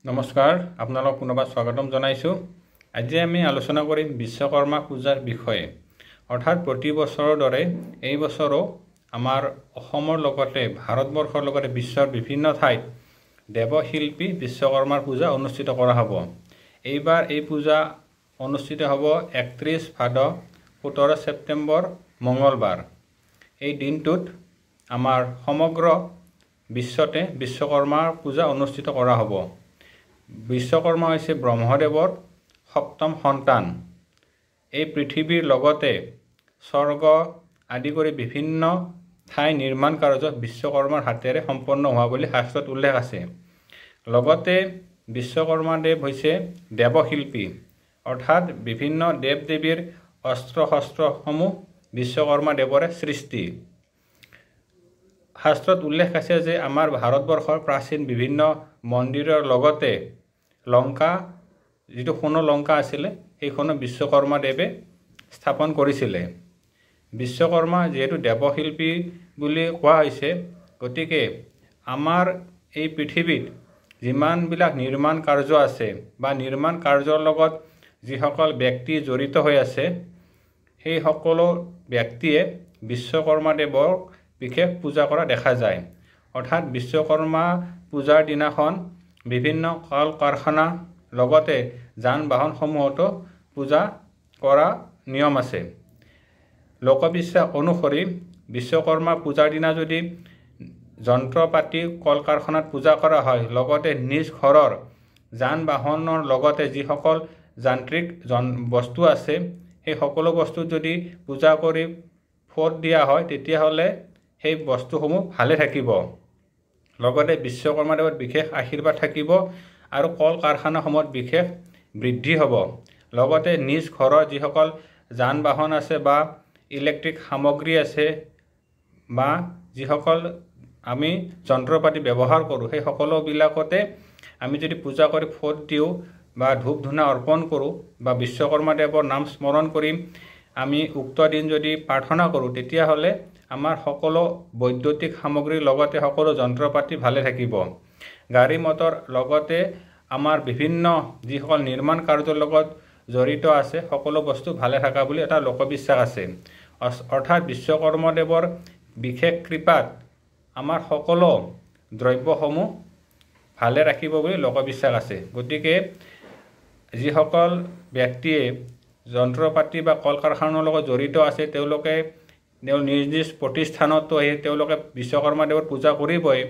নমস্কাৰ, আপোনালোক পুনৰবাৰ স্বাগতম জনাইছোঁ। আজি আমি আলোচনা কৰিম বিশ্বকৰ্মা পূজাৰ বিষয়ে। অৰ্থাৎ প্ৰতি বছৰৰ দৰে এই বছৰো আমাৰ অসমৰ লগতে ভাৰতবৰ্ষৰ লগতে বিশ্বৰ বিভিন্ন ঠাইত দেৱশিল্পী বিশ্বকৰ্মাৰ পূজা অনুষ্ঠিত কৰা হ'ব। এইবাৰ এই পূজা অনুষ্ঠিত হ'ব 31 ভাদ 17 ছেপ্টেম্বৰ মঙলবাৰ। এই দিনটোত আমাৰ সমগ্ৰ বিশ্বতে বিশ্বকৰ্মাৰ পূজা অনুষ্ঠিত কৰা হ'ব। বিশ্বকৰ্মা হৈছে ব্ৰহ্মদেৱৰ সপ্তম সন্তান। এই পৃথিৱীৰ লগতে স্বৰ্গ আদি কৰি বিভিন্ন ঠাই নিৰ্মাণ কাৰ্য বিশ্বকৰ্মাৰ হাতেৰে সম্পন্ন হোৱা বুলি শাস্ত্ৰত উল্লেখ আছে। লগতে বিশ্বকৰ্মা দেৱ হৈছে দেৱশিল্পী, অৰ্থাৎ বিভিন্ন দেৱ দেৱীৰ অস্ত্ৰ শস্ত্ৰসমূহ বিশ্বকৰ্মা দেৱৰে সৃষ্টি। শাস্ত্ৰত উল্লেখ আছে যে আমাৰ ভাৰতবৰ্ষৰ প্ৰাচীন বিভিন্ন মন্দিৰৰ লগতে লংকা, যিটো সোণৰ লংকা আছিলে, সেইখনো বিশ্বকৰ্মা দেৱে স্থাপন কৰিছিলে। বিশ্বকৰ্মা যিহেতু দেৱশিল্পী বুলি কোৱা হৈছে, গতিকে আমাৰ এই পৃথিৱীত যিমানবিলাক নিৰ্মাণ কাৰ্য আছে বা নিৰ্মাণ কাৰ্যৰ লগত যিসকল ব্যক্তি জড়িত হৈ আছে, সেই সকলো ব্যক্তিয়ে বিশ্বকৰ্মা দেৱক বিশেষ পূজা কৰা দেখা যায়। অৰ্থাৎ বিশ্বকৰ্মা পূজাৰ দিনাখন বিভিন্ন কল কাৰখানা লগতে যান বাহনসমূহতো পূজা কৰা নিয়ম আছে। লোকবিশ্বাস অনুসৰি বিশ্বকৰ্মা পূজাৰ দিনা যদি যন্ত্ৰ পাতি কল কাৰখানাত পূজা কৰা হয়, লগতে নিজ ঘৰৰ যান বাহনৰ লগতে যিসকল যান্ত্ৰিক বস্তু আছে, সেই সকলো বস্তু যদি পূজা কৰি ফোট দিয়া হয়, তেতিয়াহ'লে সেই বস্তুসমূহ ভালে থাকিব। লগতে বিশ্বকৰ্মা দেৱৰ বিশেষ আশীৰ্বাদ থাকিব আৰু কল কাৰখানাসমূহত বিশেষ বৃদ্ধি হ'ব। লগতে নিজ ঘৰৰ যিসকল যান বাহন আছে বা ইলেক্ট্ৰিক সামগ্ৰী আছে বা যিসকল আমি যন্ত্ৰ পাতি ব্যৱহাৰ কৰোঁ, সেই সকলোবিলাকতে আমি যদি পূজা কৰি ফোট দিওঁ বা ধূপ ধূনা অৰ্পণ কৰোঁ বা বিশ্বকৰ্মা দেৱৰ নাম স্মৰণ কৰি আমি উক্ত দিন যদি প্ৰাৰ্থনা কৰোঁ, তেতিয়াহ'লে আমাৰ সকলো বৈদ্যুতিক সামগ্ৰীৰ লগতে সকলো যন্ত্ৰ পাতি ভালে থাকিব। গাড়ী মটৰ লগতে আমাৰ বিভিন্ন যিসকল নিৰ্মাণ কাৰ্যৰ লগত জড়িত আছে, সকলো বস্তু ভালে থকা বুলি এটা লোকবিশ্বাস আছে। অৰ্থাৎ বিশ্বকৰ্মা দেৱৰ বিশেষ কৃপাত আমাৰ সকলো দ্ৰব্যসমূহ ভালে ৰাখিব বুলি লোকবিশ্বাস আছে। গতিকে যিসকল ব্যক্তিয়ে যন্ত্ৰ পাতি বা কল কাৰখানাৰ লগত জড়িত আছে, তেওঁলোকে নিজ নিজ প্ৰতিষ্ঠানতো আহি তেওঁলোকে বিশ্বকৰ্মা দেৱৰ পূজা কৰিবই।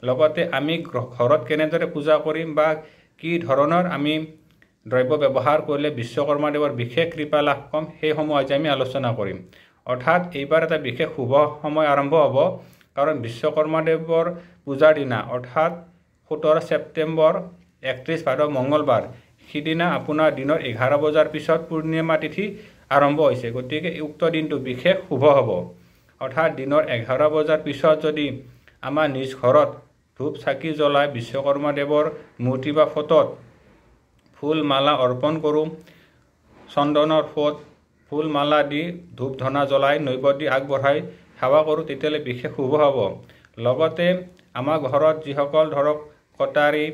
লগতে আমি ঘৰত কেনেদৰে পূজা কৰিম বা কি ধৰণৰ আমি দ্ৰব্য ব্যৱহাৰ কৰিলে বিশ্বকৰ্মা দেৱৰ বিশেষ কৃপা লাভ কৰিম, সেইসমূহ আজি আমি আলোচনা কৰিম। অৰ্থাৎ এইবাৰ এটা বিশেষ শুভ সময় আৰম্ভ হ'ব, কাৰণ বিশ্বকৰ্মা দেৱৰ পূজাৰ দিনা অৰ্থাৎ 17 ছেপ্টেম্বৰ 31 ভাদ মঙলবাৰ, সিদিনা আপোনাৰ দিনৰ 11 বজাৰ পিছত পূৰ্ণিমা তিথি আৰম্ভ হৈছে। গতিকে উক্ত দিনটো বিশেষ শুভ হ'ব। অৰ্থাৎ দিনৰ 11 বজাৰ পিছত যদি আমাৰ নিজ ঘৰত ধূপ চাকি জ্বলাই বিশ্বকৰ্মা দেৱৰ মূৰ্তি বা ফটোত ফুল মালা অৰ্পণ কৰোঁ, চন্দনৰ ফোট ফুল মালা দি ধূপ ধনা জ্বলাই নৈবেদ্য আগবঢ়াই সেৱা কৰোঁ, তেতিয়াহ'লে বিশেষ শুভ হ'ব। লগতে আমাৰ ঘৰত যিসকল ধৰক কটাৰী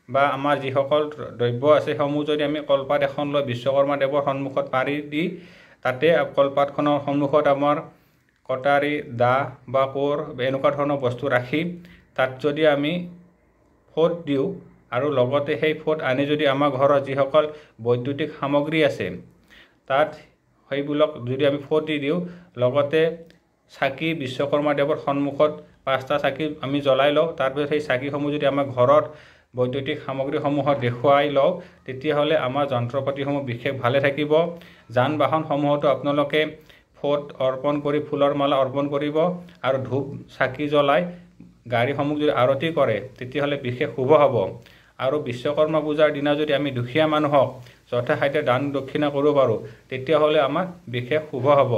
বা আমাৰ যিসকল দ্ৰব্য আছে, সেইসমূহ যদি আমি কলপাত এখন লৈ বিশ্বকৰ্মা দেৱৰ সন্মুখত পাৰি দি তাতে কলপাতখনৰ সন্মুখত আমাৰ কটাৰী, দা বা কোৰ এনেকুৱা ধৰণৰ বস্তু ৰাখি তাত যদি আমি ফোট দিওঁ আৰু লগতে সেই ফোট আনি যদি আমাৰ ঘৰত যিসকল বৈদ্যুতিক সামগ্ৰী আছে তাত সেইবিলাক যদি আমি ফোট দি দিওঁ, লগতে চাকি বিশ্বকৰ্মা দেৱৰ সন্মুখত 5টা চাকি আমি জ্বলাই লওঁ, তাৰপিছত সেই চাকিসমূহ যদি আমাৰ ঘৰত বৈদ্যুতিক সামগ্ৰীসমূহত দেখুৱাই লওঁ, তেতিয়াহ'লে আমাৰ যন্ত্ৰ পাতিসমূহ বিশেষ ভালে থাকিব। যান বাহনসমূহতো আপোনালোকে ফোট অৰ্পণ কৰি ফুলৰ মালা অৰ্পণ কৰিব আৰু ধূপ চাকি জ্বলাই গাড়ীসমূহ যদি আৰতি কৰে, তেতিয়াহ'লে বিশেষ শুভ হ'ব। আৰু বিশ্বকৰ্মা পূজাৰ দিনা যদি আমি দুখীয়া মানুহক যথাসাধ্য দান দক্ষিণা কৰিব পাৰোঁ, তেতিয়াহ'লে আমাৰ বিশেষ শুভ হ'ব।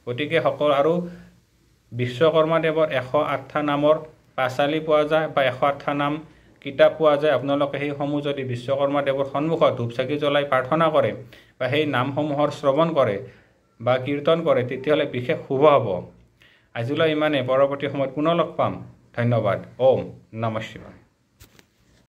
গতিকে আৰু বিশ্বকৰ্মা দেৱৰ 108টা নামৰ পাঁচালি পোৱা যায় বা 108টা নাম কিতাপ পোৱা যায়। আপোনালোকে সেইসমূহ যদি বিশ্বকৰ্মা দেৱৰ সন্মুখত ধূপ চাকি জ্বলাই প্ৰাৰ্থনা কৰে বা সেই নামসমূহৰ শ্ৰৱণ কৰে বা কীৰ্তন কৰে, তেতিয়াহ'লে বিশেষ শুভ হ'ব। আজিলৈ ইমানে, পৰৱৰ্তী সময়ত পুনৰ লগ পাম। ধন্যবাদ। ওম নমঃ শিৱায়।